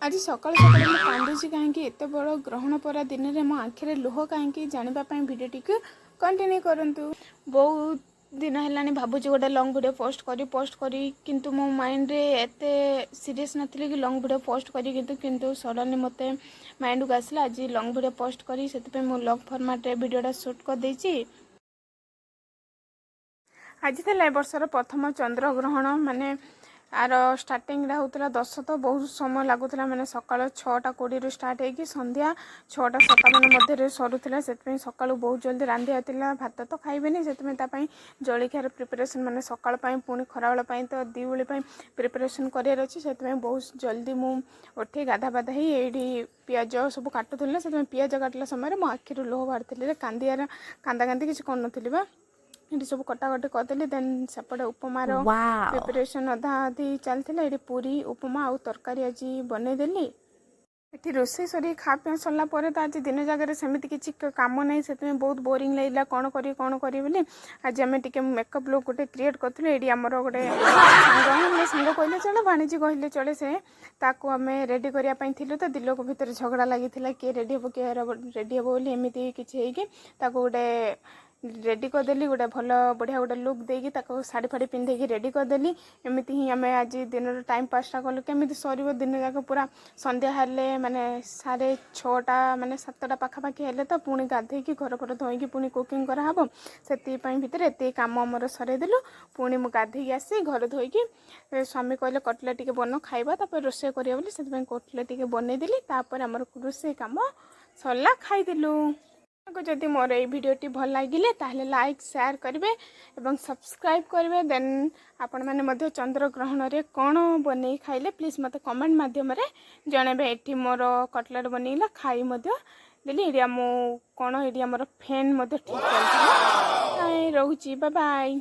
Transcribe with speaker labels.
Speaker 1: आज सकाल सकाल मैं कांदुची कहीं एत बड़ ग्रहण परा दिन में मो आखिरे लुह कहीं जानापी भिडियो टी कंटिन्यू करंतु। बहुत दिन है भावुँ गोटे लंग भिडियो पोस्ट करी किंतु मो माइंड रे एते सीरियस नथली कि लंग भिडियो पोस्ट करी किंतु सडनली मते माइंड को आसला आज लंग भिडियो पोस्ट करी से मो लॉग फॉर्मेट रे भिडियोटा शूट कर देछि। आज था वर्षर प्रथम चंद्र ग्रहण माने आर स्टार्टिंग होता 10 तो बहुत समय लगुला माने सकाल 6:20 रु स्टार्ट होगी संध्या 6:57 मध्य सरुला से सका बहुत जल्दी रांधि होता भात तो खाइबेनि से जलिखार प्रिपरेशन माने सकाल पुणी खराबेल तो दी ओली प्रिपरेशन करार अच्छे से बहुत जल्दी मु उठे गाधा बाधा ही ये पियाज सब काटुला से पियाज काटला समय मो आखिर लुह बाहरी कांदियार कांदा कांदी किसी कर ये सब कटाकटी करदेली देन सेपटे उपमार प्रिपरेशन अधा अधी चलता ये पूरी उपमा और तरकारी आज बनईदेली। ये रोषे सर खा पी सरला तो आज दिन जगह सेमती किसी कम ना से बहुत बोरिंग लगला कौन करी आज आम टे मेकअप लुक गोटे क्रिएट करूँ। ये आमर गोटे सांग कहले चले भाणीजी कहले चले से आम रेडी करने तो दिलोक भितर झगड़ा लगी किए रेडी हे किए रेडी हे एमती किसी गोटे रेडी करदेली गोटे भल बढ़िया गोटे लुक देकी शाढ़ी फाड़ी पिंधे रेडी करदेली। एमती ही आम आज दिन टाइम पासटा कलु केमी सर दिन जाक पूरा संध्या हेले माने 6:30 माने 7टा पाखापाखि हेले तो पुणी गाधेकी घर फर धोईकी पुणी कुकिंग कराहब से भितर एत कम आमर सरदेलु पुणी मु गाधेकी आसी घर धोईकी स्वामी कहले कटलेट टिके बन खाइबा रोषे करिया बोली से कटलेट टिके बनईदेली आमर रोषे कम सरला खाइदेलु। जदि मोर ये भिडियोटी भल लगिले ताहले लाइक शेयर करेंगे और सब्सक्राइब करेंगे देन आपण मैंने चंद्र ग्रहण रे कौन बन खाइले प्लीज मत कमेंट मध्यम जनइबे। ये मोर कटलेट बनईला खाई देली ये मो कौन ये आमर फैन ठीक चलता रोची बाय बाय।